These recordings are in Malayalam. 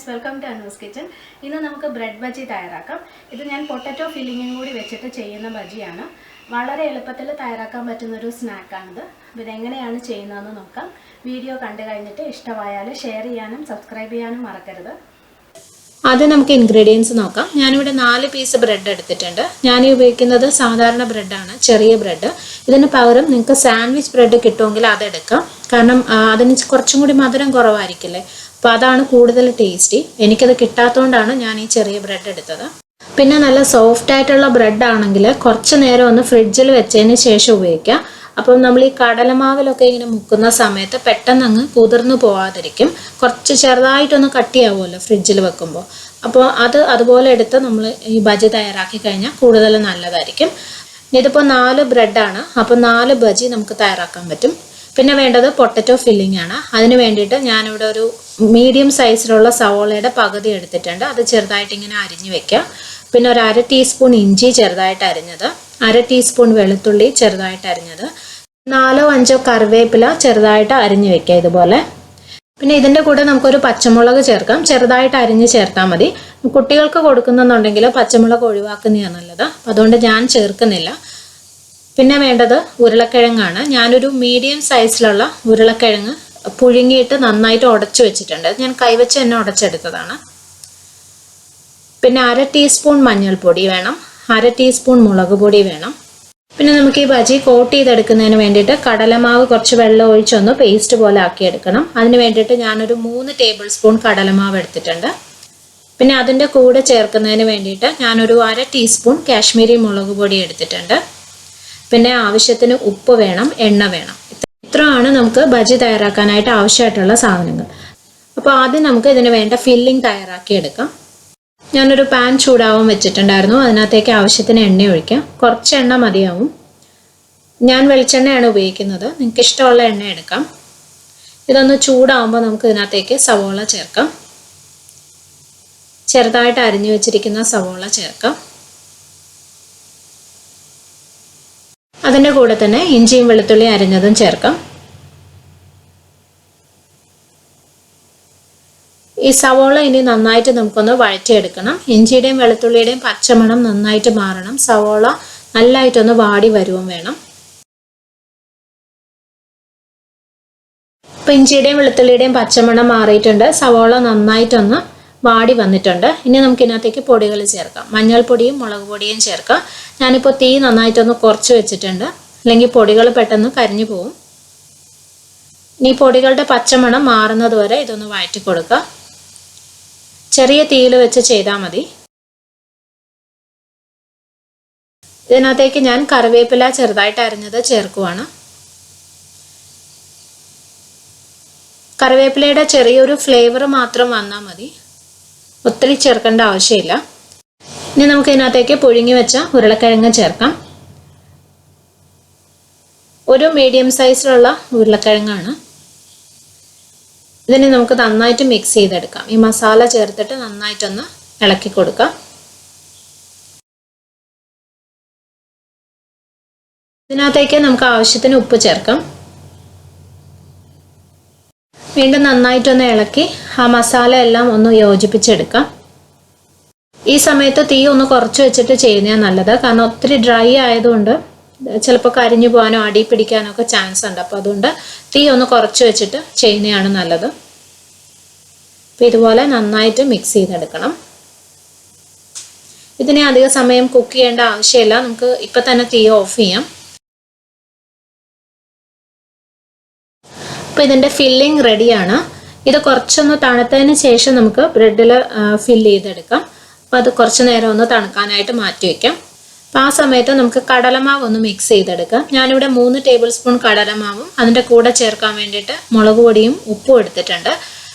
Friends, welcome to Anu's kitchen. ഇന്ന് നമുക്ക് ബ്രെഡ് ബജി തയ്യാറാക്കാം. ഇത് ഞാൻ പൊട്ടറ്റോ ഫില്ലിങ്ങും കൂടി വെച്ചിട്ട് ചെയ്യുന്ന ബജിയാണ്. വളരെ എളുപ്പത്തിൽ തയ്യാറാക്കാൻ പറ്റുന്നൊരു സ്നാക്കാണിത്. അപ്പോൾ ഇതെങ്ങനെയാണ് ചെയ്യുന്നതെന്ന് നോക്കാം. വീഡിയോ കണ്ടു കഴിഞ്ഞിട്ട് ഇഷ്ടമായാൽ ഷെയർ ചെയ്യാനും സബ്സ്ക്രൈബ് ചെയ്യാനും മറക്കരുത്. ആദ്യം നമുക്ക് ഇൻഗ്രീഡിയൻസ് നോക്കാം. ഞാനിവിടെ 4 പീസ് ബ്രെഡ് എടുത്തിട്ടുണ്ട്. ഞാൻ ഉപയോഗിക്കുന്നത് സാധാരണ ബ്രെഡാണ്, ചെറിയ ബ്രെഡ്. ഇതിന് പകരം നിങ്ങൾക്ക് സാൻഡ്വിച്ച് ബ്രെഡ് കിട്ടുമെങ്കിൽ അതെടുക്കാം. കാരണം അതിന് കുറച്ചും കൂടി മധുരം കുറവായിരിക്കില്ലേ, അപ്പോൾ അതാണ് കൂടുതൽ ടേസ്റ്റി. എനിക്കത് കിട്ടാത്തതുകൊണ്ടാണ് ഞാൻ ഈ ചെറിയ ബ്രെഡ് എടുത്തത്. പിന്നെ നല്ല സോഫ്റ്റ് ആയിട്ടുള്ള ബ്രെഡ് ആണെങ്കിൽ കുറച്ച് നേരം ഒന്ന് ഫ്രിഡ്ജിൽ വെച്ചതിന് ശേഷം ഉപയോഗിക്കാം. അപ്പം നമ്മൾ ഈ കടലമാവിലൊക്കെ ഇങ്ങനെ മുക്കുന്ന സമയത്ത് പെട്ടെന്ന് അങ്ങ് കുതിർന്നു പോവാതിരിക്കും. കുറച്ച് ചെറുതായിട്ടൊന്ന് കട്ടിയാവുമല്ലോ ഫ്രിഡ്ജിൽ വെക്കുമ്പോൾ. അപ്പോൾ അതുപോലെ എടുത്ത് നമ്മൾ ഈ ബജി തയ്യാറാക്കി കഴിഞ്ഞാൽ കൂടുതൽ നല്ലതായിരിക്കും. ഇതിപ്പോൾ 4 ബ്രെഡാണ്, അപ്പോൾ 4 ബജി നമുക്ക് തയ്യാറാക്കാൻ പറ്റും. പിന്നെ വേണ്ടത് പൊട്ടറ്റോ ഫില്ലിംഗ് ആണ്. അതിന് വേണ്ടിയിട്ട് ഞാനിവിടെ ഒരു മീഡിയം സൈസിലുള്ള സവോളയുടെ പകുതി എടുത്തിട്ടുണ്ട്. അത് ചെറുതായിട്ട് ഇങ്ങനെ അരിഞ്ഞു വെക്കുക. പിന്നെ ഒരു 1/2 ടീസ്പൂൺ ഇഞ്ചി ചെറുതായിട്ട് അരിഞ്ഞത്, 1/2 ടീസ്പൂൺ വെളുത്തുള്ളി ചെറുതായിട്ട് അരിഞ്ഞത്, 4-5 കറിവേപ്പില ചെറുതായിട്ട് അരിഞ്ഞു വെക്കുക ഇതുപോലെ. പിന്നെ ഇതിൻ്റെ കൂടെ നമുക്കൊരു പച്ചമുളക് ചേർക്കാം. ചെറുതായിട്ട് അരിഞ്ഞ് ചേർത്താൽ മതി. കുട്ടികൾക്ക് കൊടുക്കുന്നുണ്ടെങ്കിൽ പച്ചമുളക് ഒഴിവാക്കുന്നതാണ് നല്ലത്, അതുകൊണ്ട് ഞാൻ ചേർക്കുന്നില്ല. പിന്നെ വേണ്ടത് ഉരുളക്കിഴങ്ങാണ്. ഞാനൊരു മീഡിയം സൈസിലുള്ള ഉരുളക്കിഴങ്ങ് പുഴുങ്ങിയിട്ട് നന്നായിട്ട് ഉടച്ചു വെച്ചിട്ടുണ്ട്. ഞാൻ കൈവച്ച് തന്നെ ഉടച്ചെടുത്തതാണ്. പിന്നെ 1/2 ടീസ്പൂൺ മഞ്ഞൾപ്പൊടി വേണം, 1/2 ടീസ്പൂൺ മുളക് പൊടി വേണം. പിന്നെ നമുക്ക് ഈ ബജി കോട്ട് ചെയ്തെടുക്കുന്നതിന് വേണ്ടിയിട്ട് കടലമാവ് കുറച്ച് വെള്ളം ഒഴിച്ചൊന്ന് പേസ്റ്റ് പോലെ ആക്കിയെടുക്കണം. അതിന് വേണ്ടിയിട്ട് ഞാനൊരു 3 ടേബിൾ സ്പൂൺ കടലമാവ് എടുത്തിട്ടുണ്ട്. പിന്നെ അതിൻ്റെ കൂടെ ചേർക്കുന്നതിന് വേണ്ടിയിട്ട് ഞാനൊരു 1/2 ടീസ്പൂൺ കാശ്മീരി മുളക് പൊടി എടുത്തിട്ടുണ്ട്. പിന്നെ ആവശ്യത്തിന് ഉപ്പ് വേണം, എണ്ണ വേണം. ഇത്രയാണ് നമുക്ക് ബജി തയ്യാറാക്കാനായിട്ട് ആവശ്യമായിട്ടുള്ള സാധനങ്ങൾ. അപ്പോൾ ആദ്യം നമുക്ക് ഇതിന് വേണ്ട ഫില്ലിംഗ് തയ്യാറാക്കി എടുക്കാം. ഞാനൊരു പാൻ ചൂടാവാൻ വെച്ചിട്ടുണ്ടായിരുന്നു. അതിനകത്തേക്ക് ആവശ്യത്തിന് എണ്ണ ഒഴിക്കാം. കുറച്ച് എണ്ണ മതിയാവും. ഞാൻ വെളിച്ചെണ്ണയാണ് ഉപയോഗിക്കുന്നത്, നിങ്ങൾക്ക് ഇഷ്ടമുള്ള എണ്ണ എടുക്കാം. ഇതൊന്ന് ചൂടാവുമ്പോൾ നമുക്ക് ഇതിനകത്തേക്ക് സവോള ചേർക്കാം. ചെറുതായിട്ട് അരിഞ്ഞു വെച്ചിരിക്കുന്ന സവോള ചേർക്കാം. അതിൻ്റെ കൂടെ തന്നെ ഇഞ്ചിയും വെളുത്തുള്ളി അരിഞ്ഞതും ചേർക്കാം. ഈ സവോള ഇനി നന്നായിട്ട് നമുക്കൊന്ന് വഴറ്റിയെടുക്കണം. ഇഞ്ചിയുടെയും വെളുത്തുള്ളിയുടെയും പച്ചമണം നന്നായിട്ട് മാറണം. സവോള നല്ലതായിട്ടൊന്ന് വാടി വരുവും വേണം. ഇപ്പം ഇഞ്ചിയുടെയും വെളുത്തുള്ളിയുടെയും പച്ചമണം മാറിയിട്ടുണ്ട്. സവോള നന്നായിട്ടൊന്ന് വാടി വന്നിട്ടുണ്ട്. ഇനി നമുക്ക് ഇതിനകത്തേക്ക് പൊടികൾ ചേർക്കാം. മഞ്ഞൾപ്പൊടിയും മുളക് പൊടിയും ചേർക്കാം. ഞാനിപ്പോൾ തീ നന്നായിട്ടൊന്ന് കുറച്ച് വെച്ചിട്ടുണ്ട്, അല്ലെങ്കിൽ പൊടികൾ പെട്ടെന്ന് കരിഞ്ഞു പോവും. ഇനി പൊടികളുടെ പച്ചമണം മാറുന്നത് വരെ ഇതൊന്ന് വഴറ്റി കൊടുക്കുക. ചെറിയ തീയിൽ വെച്ച് ചെയ്താൽ മതി. ഇതിനകത്തേക്ക് ഞാൻ കറിവേപ്പില ചെറുതായിട്ട് അരിഞ്ഞത് ചേർക്കുവാണ്. കറിവേപ്പിലയുടെ ചെറിയൊരു ഫ്ലേവർ മാത്രം വന്നാൽ മതി, ഒത്തിരി ചേർക്കേണ്ട ആവശ്യമില്ല. ഇനി നമുക്ക് ഇതിനകത്തേക്ക് പുഴുങ്ങി വെച്ച ഉരുളക്കിഴങ്ങ് ചേർക്കാം. ഒരു മീഡിയം സൈസിലുള്ള ഉരുളക്കിഴങ്ങാണ്. ഇതിനെ നമുക്ക് നന്നായിട്ട് മിക്സ് ചെയ്തെടുക്കാം. ഈ മസാല ചേർത്തിട്ട് നന്നായിട്ടൊന്ന് ഇളക്കി കൊടുക്കാം. ഇതിനകത്തേക്ക് നമുക്ക് ആവശ്യത്തിന് ഉപ്പ് ചേർക്കാം. വീണ്ടും നന്നായിട്ടൊന്ന് ഇളക്കി ആ മസാല എല്ലാം ഒന്ന് യോജിപ്പിച്ചെടുക്കാം. ഈ സമയത്ത് തീ ഒന്ന് കുറച്ച് വെച്ചിട്ട് ചെയ്യുന്നതാണ് നല്ലത്. കാരണം ഒത്തിരി ഡ്രൈ ആയതുകൊണ്ട് ചിലപ്പോൾ കരിഞ്ഞു പോകാനോ അടി പിടിക്കാനോ ഒക്കെ ചാൻസ് ഉണ്ട്. അപ്പോൾ അതുകൊണ്ട് തീ ഒന്ന് കുറച്ച് വെച്ചിട്ട് ചെയ്യുന്നതാണ് നല്ലത്. അപ്പോൾ ഇതുപോലെ നന്നായിട്ട് മിക്സ് ചെയ്തെടുക്കണം. ഇതിനെ അധിക സമയം കുക്ക് ചെയ്യേണ്ട ആവശ്യമില്ല. നമുക്ക് ഇപ്പം തന്നെ തീ ഓഫ് ചെയ്യാം. അപ്പോൾ ഇതിൻ്റെ ഫില്ലിംഗ് റെഡിയാണ്. ഇത് കുറച്ചൊന്ന് തണുത്തതിന് ശേഷം നമുക്ക് ബ്രെഡിൽ ഫില്ല് ചെയ്തെടുക്കാം. അപ്പോൾ അത് കുറച്ച് നേരം ഒന്ന് തണുക്കാനായിട്ട് മാറ്റി വയ്ക്കാം. അപ്പോൾ ആ സമയത്ത് നമുക്ക് കടലമാവ് ഒന്ന് മിക്സ് ചെയ്തെടുക്കാം. ഞാനിവിടെ 3 ടേബിൾ സ്പൂൺ കടലമാവും അതിൻ്റെ കൂടെ ചേർക്കാൻ വേണ്ടിയിട്ട് മുളക് പൊടിയും ഉപ്പും എടുത്തിട്ടുണ്ട്.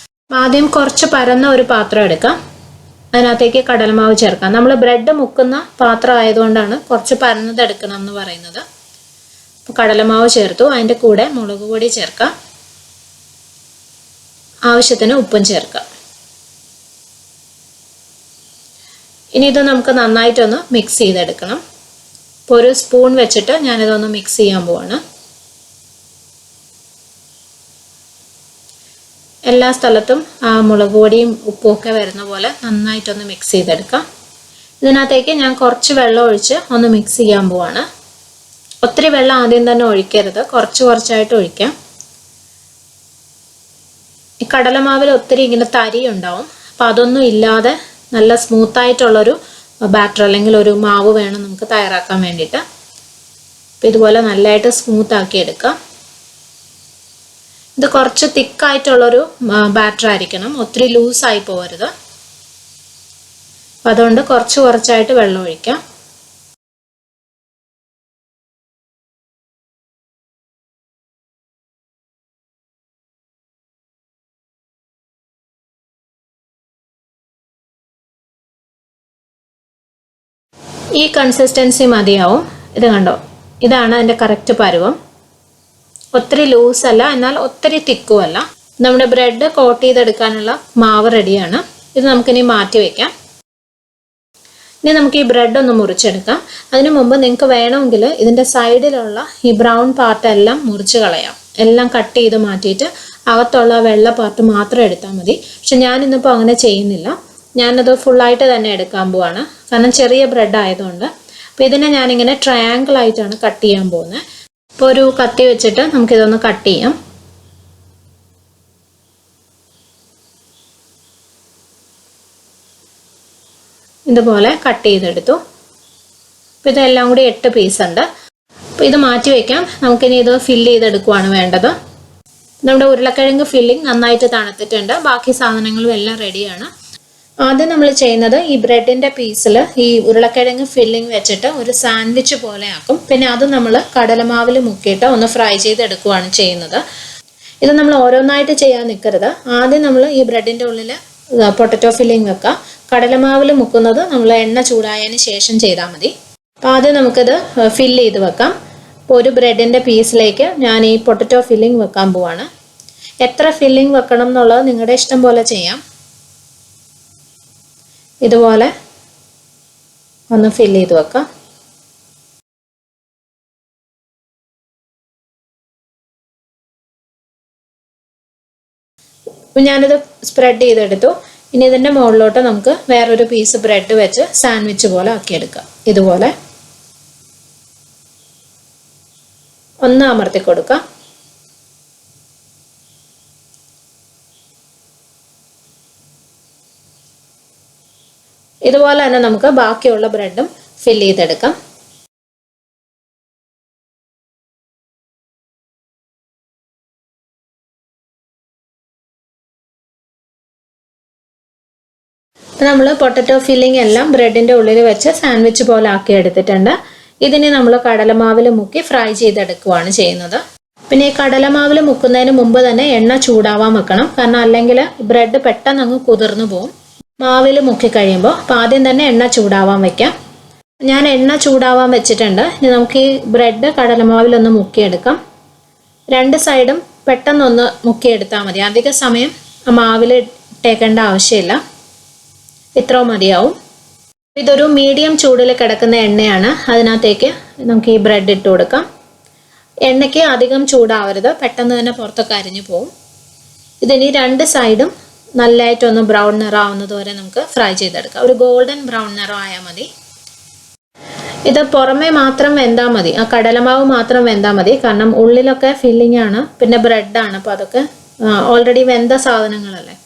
ആദ്യം കുറച്ച് പരന്ന ഒരു പാത്രം എടുക്കാം. അതിനകത്തേക്ക് കടലമാവ് ചേർക്കാം. നമ്മൾ ബ്രെഡ് മുക്കുന്ന പാത്രം ആയതുകൊണ്ടാണ് കുറച്ച് പരന്നത് എടുക്കണം എന്ന് പറയുന്നത്. അപ്പോൾ കടലമാവ് ചേർത്തു. അതിൻ്റെ കൂടെ മുളക് പൊടി ചേർക്കാം. ആവശ്യത്തിന് ഉപ്പും ചേർക്കാം. ഇനി ഇത് നമുക്ക് നന്നായിട്ടൊന്ന് മിക്സ് ചെയ്തെടുക്കണം. ഇപ്പോൾ ഒരു സ്പൂൺ വെച്ചിട്ട് ഞാനിതൊന്ന് മിക്സ് ചെയ്യാൻ പോവാണ്. എല്ലാ സ്ഥലത്തും ആ മുളക് പൊടിയും ഉപ്പും ഒക്കെ വരുന്ന പോലെ നന്നായിട്ടൊന്ന് മിക്സ് ചെയ്തെടുക്കാം. ഇതിനകത്തേക്ക് ഞാൻ കുറച്ച് വെള്ളം ഒഴിച്ച് ഒന്ന് മിക്സ് ചെയ്യാൻ പോവാണ്. ഒത്തിരി വെള്ളം ആദ്യം തന്നെ ഒഴിക്കരുത്, കുറച്ചായിട്ട് ഒഴിക്കാം. ഈ കടലമാവിൽ ഒത്തിരി ഇങ്ങനെ തരി ഉണ്ടാവും, അപ്പം അതൊന്നും ഇല്ലാതെ നല്ല സ്മൂത്തായിട്ടുള്ളൊരു ബാറ്റർ അല്ലെങ്കിൽ ഒരു മാവ് വേണം നമുക്ക് തയ്യാറാക്കാൻ വേണ്ടിയിട്ട്. അപ്പം ഇതുപോലെ നല്ലതായിട്ട് സ്മൂത്ത് ആക്കി എടുക്കാം. ഇത് കുറച്ച് തിക്കായിട്ടുള്ളൊരു ബാറ്റർ ആയിരിക്കണം, ഒത്തിരി ലൂസായി പോകരുത്. അപ്പം അതുകൊണ്ട് കുറച്ചായിട്ട് വെള്ളം ഒഴിക്കാം. ഈ കൺസിസ്റ്റൻസി മതിയാവും. ഇത് കണ്ടോ, ഇതാണ് അതിൻ്റെ കറക്റ്റ് പരുവം. ഒത്തിരി ലൂസല്ല, എന്നാൽ ഒത്തിരി തിക്കും അല്ല. നമ്മുടെ ബ്രെഡ് കോട്ട് ചെയ്തെടുക്കാനുള്ള മാവ് റെഡിയാണ്. ഇത് നമുക്കിനി മാറ്റി വയ്ക്കാം. ഇനി നമുക്ക് ഈ ബ്രെഡ് ഒന്ന് മുറിച്ചെടുക്കാം. അതിനു മുമ്പ് നിങ്ങൾക്ക് വേണമെങ്കിൽ ഇതിൻ്റെ സൈഡിലുള്ള ഈ ബ്രൗൺ പാർട്ട് എല്ലാം മുറിച്ച് കളയാം. എല്ലാം കട്ട് ചെയ്ത് മാറ്റിയിട്ട് അകത്തുള്ള വെള്ള പാർട്ട് മാത്രം എടുത്താൽ മതി. പക്ഷെ ഞാനിന്നിപ്പോൾ അങ്ങനെ ചെയ്യുന്നില്ല. ഞാനത് ഫുള്ളായിട്ട് തന്നെ എടുക്കാൻ പോവാണ്, കാരണം ചെറിയ ബ്രെഡ് ആയതുകൊണ്ട്. അപ്പോൾ ഇതിനെ ഞാനിങ്ങനെ ട്രയാങ്കിൾ ആയിട്ടാണ് കട്ട് ചെയ്യാൻ പോകുന്നത്. ഇപ്പോൾ ഒരു കത്തി വെച്ചിട്ട് നമുക്കിതൊന്ന് കട്ട് ചെയ്യാം. ഇതുപോലെ കട്ട് ചെയ്തെടുത്തു. അപ്പോൾ ഇതെല്ലാം കൂടി 8 പീസ് ഉണ്ട്. അപ്പോൾ ഇത് മാറ്റി വയ്ക്കാം. നമുക്കിനി ഇത് ഫില്ല് ചെയ്തെടുക്കുവാണ് വേണ്ടത്. നമ്മുടെ ഉരുളക്കിഴങ്ങ് ഫില്ലിംഗ് നന്നായിട്ട് തണുത്തിട്ടുണ്ട്. ബാക്കി സാധനങ്ങളും എല്ലാം റെഡിയാണ്. ആദ്യം നമ്മൾ ചെയ്യുന്നത് ഈ ബ്രെഡിൻ്റെ പീസിൽ ഈ ഉരുളക്കിഴങ്ങ് ഫില്ലിംഗ് വെച്ചിട്ട് ഒരു സാൻഡ്വിച്ച് പോലെ ആക്കും. പിന്നെ അത് നമ്മൾ കടലമാവിൽ മുക്കിയിട്ട് ഒന്ന് ഫ്രൈ ചെയ്തെടുക്കുകയാണ് ചെയ്യുന്നത്. ഇത് നമ്മൾ ഓരോന്നായിട്ട് ചെയ്യാൻ നിൽക്കരുത്. ആദ്യം നമ്മൾ ഈ ബ്രെഡിൻ്റെ ഉള്ളിൽ പൊട്ടറ്റോ ഫില്ലിംഗ് വെക്കുക. കടലമാവിൽ മുക്കുന്നത് നമ്മൾ എണ്ണ ചൂടായതിന് ശേഷം ചെയ്താൽ മതി. അപ്പോൾ ആദ്യം നമുക്കിത് ഫില്ല് ചെയ്ത് വെക്കാം. അപ്പോൾ ഒരു ബ്രെഡിൻ്റെ പീസിലേക്ക് ഞാൻ ഈ പൊട്ടറ്റോ ഫില്ലിംഗ് വെക്കാൻ പോവാണ്. എത്ര ഫില്ലിംഗ് വെക്കണം എന്നുള്ളത് നിങ്ങളുടെ ഇഷ്ടം പോലെ ചെയ്യാം. ഇതുപോലെ ഒന്ന് ഫില്ല് ചെയ്ത് വെക്കാം. അപ്പം ഞാനിത് സ്പ്രെഡ് ചെയ്തെടുത്തു. ഇനി ഇതിൻ്റെ മുകളിലോട്ട് നമുക്ക് വേറൊരു പീസ് ബ്രെഡ് വെച്ച് സാൻഡ്വിച്ച് പോലെ ആക്കിയെടുക്കാം. ഇതുപോലെ ഒന്ന് അമർത്തി കൊടുക്കാം. ഇതുപോലെ തന്നെ നമുക്ക് ബാക്കിയുള്ള ബ്രെഡും ഫില്ല് ചെയ്തെടുക്കാം. നമ്മൾ പൊട്ടറ്റോ ഫില്ലിംഗ് എല്ലാം ബ്രെഡിൻ്റെ ഉള്ളിൽ വെച്ച് സാൻഡ്വിച്ച് പോലെ ആക്കി എടുത്തിട്ടുണ്ട്. ഇതിനെ നമ്മൾ കടലമാവിൽ മുക്കി ഫ്രൈ ചെയ്തെടുക്കുകയാണ് ചെയ്യുന്നത്. പിന്നെ ഈ കടലമാവിൽ മുക്കുന്നതിന് മുമ്പ് തന്നെ എണ്ണ ചൂടാവാൻ വെക്കണം, കാരണം അല്ലെങ്കിൽ ബ്രെഡ് പെട്ടെന്ന് അങ്ങ് കുതിർന്നു പോകും മാവിൽ മുക്കി കഴിയുമ്പോൾ. അപ്പോൾ ആദ്യം തന്നെ എണ്ണ ചൂടാവാൻ വെക്കാം. ഞാൻ എണ്ണ ചൂടാവാൻ വെച്ചിട്ടുണ്ട്. ഇനി നമുക്ക് ഈ ബ്രെഡ് കടലമാവിലൊന്ന് മുക്കിയെടുക്കാം. 2 സൈഡും പെട്ടെന്നൊന്ന് മുക്കിയെടുത്താൽ മതി. അധിക സമയം മാവിൽ ഇട്ടേക്കേണ്ട ആവശ്യമില്ല. ഇത്രയും മതിയാവും. ഇതൊരു മീഡിയം ചൂടിൽ കിടക്കുന്ന എണ്ണയാണ്. അതിനകത്തേക്ക് നമുക്ക് ഈ ബ്രെഡ് ഇട്ട് കൊടുക്കാം. എണ്ണയ്ക്ക് അധികം ചൂടാവരുത്, പെട്ടെന്ന് തന്നെ പുറത്തൊക്കെ അരിഞ്ഞു പോകും. ഇതിനി 2 സൈഡും നല്ലതായിട്ടൊന്ന് ബ്രൗൺ നിറമാവുന്നത് വരെ നമുക്ക് ഫ്രൈ ചെയ്തെടുക്കാം. ഒരു ഗോൾഡൻ ബ്രൗൺ നിറം ആയാൽ മതി. ഇത് പുറമേ മാത്രം വെന്താൽ മതി, ആ കടലമാവ് മാത്രം വെന്താൽ മതി, കാരണം ഉള്ളിലൊക്കെ ഫില്ലിംഗ് ആണ്, പിന്നെ ബ്രെഡാണ്. അപ്പോൾ അതൊക്കെ ഓൾറെഡി വെന്ത സാധനങ്ങളല്ലേ.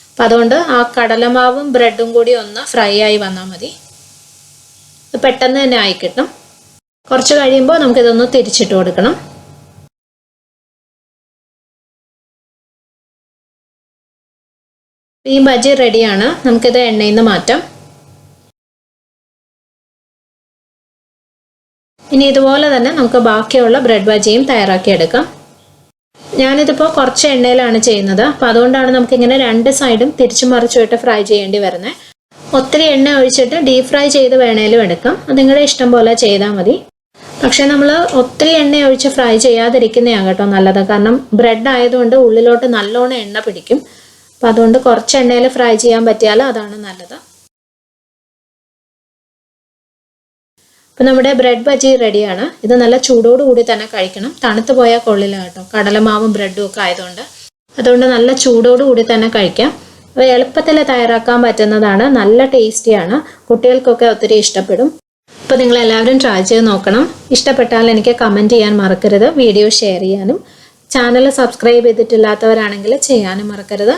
അപ്പം അതുകൊണ്ട് ആ കടലമാവും ബ്രെഡും കൂടി ഒന്ന് ഫ്രൈ ആയി വന്നാൽ മതി. പെട്ടെന്ന് തന്നെ ആയി കിട്ടും. കുറച്ച് കഴിയുമ്പോൾ നമുക്കിതൊന്ന് തിരിച്ചിട്ട് കൊടുക്കണം. ഈ ബജി റെഡിയാണ്. നമുക്കിത് എണ്ണയിൽ നിന്ന് മാറ്റാം. ഇനി ഇതുപോലെ തന്നെ നമുക്ക് ബാക്കിയുള്ള ബ്രെഡ് ബജിയും തയ്യാറാക്കിയെടുക്കാം. ഞാനിതിപ്പോൾ കുറച്ച് എണ്ണയിലാണ് ചെയ്യുന്നത്. അപ്പോൾ അതുകൊണ്ടാണ് നമുക്കിങ്ങനെ 2 സൈഡും തിരിച്ചു മറിച്ചുവിട്ട് ഫ്രൈ ചെയ്യേണ്ടി വരുന്നത്. ഒത്തിരി എണ്ണ ഒഴിച്ചിട്ട് ഡീപ് ഫ്രൈ ചെയ്ത് വേണേലും എടുക്കാം. അത് നിങ്ങളുടെ ഇഷ്ടം പോലെ ചെയ്താൽ മതി. പക്ഷേ നമ്മൾ ഒത്തിരി എണ്ണ ഒഴിച്ച് ഫ്രൈ ചെയ്യാതിരിക്കുന്നതാണ് കേട്ടോ നല്ലത്, കാരണം ബ്രെഡ് ആയതുകൊണ്ട് ഉള്ളിലോട്ട് നല്ലോണം എണ്ണ പിടിക്കും. അപ്പം അതുകൊണ്ട് കുറച്ച് എണ്ണയിൽ ഫ്രൈ ചെയ്യാൻ പറ്റിയാൽ അതാണ് നല്ലത്. അപ്പം നമ്മുടെ ബ്രെഡ് ബജി റെഡിയാണ്. ഇത് നല്ല ചൂടോടുകൂടി തന്നെ കഴിക്കണം, തണുത്ത് പോയാൽ കൊള്ളില്ല കേട്ടോ, കടലമാവും ബ്രെഡും ഒക്കെ ആയതുകൊണ്ട്. അതുകൊണ്ട് നല്ല ചൂടോടുകൂടി തന്നെ കഴിക്കാം. അപ്പോൾ എളുപ്പത്തിൽ തയ്യാറാക്കാൻ പറ്റുന്നതാണ്, നല്ല ടേസ്റ്റിയാണ്, കുട്ടികൾക്കൊക്കെ ഒത്തിരി ഇഷ്ടപ്പെടും. അപ്പോൾ നിങ്ങൾ എല്ലാവരും ട്രൈ ചെയ്ത് നോക്കണം. ഇഷ്ടപ്പെട്ടാൽ എനിക്ക് കമൻറ്റ് ചെയ്യാൻ മറക്കരുത്, വീഡിയോ ഷെയർ ചെയ്യാനും ചാനൽ സബ്സ്ക്രൈബ് ചെയ്തിട്ടില്ലാത്തവരാണെങ്കിൽ ചെയ്യാനും മറക്കരുത്.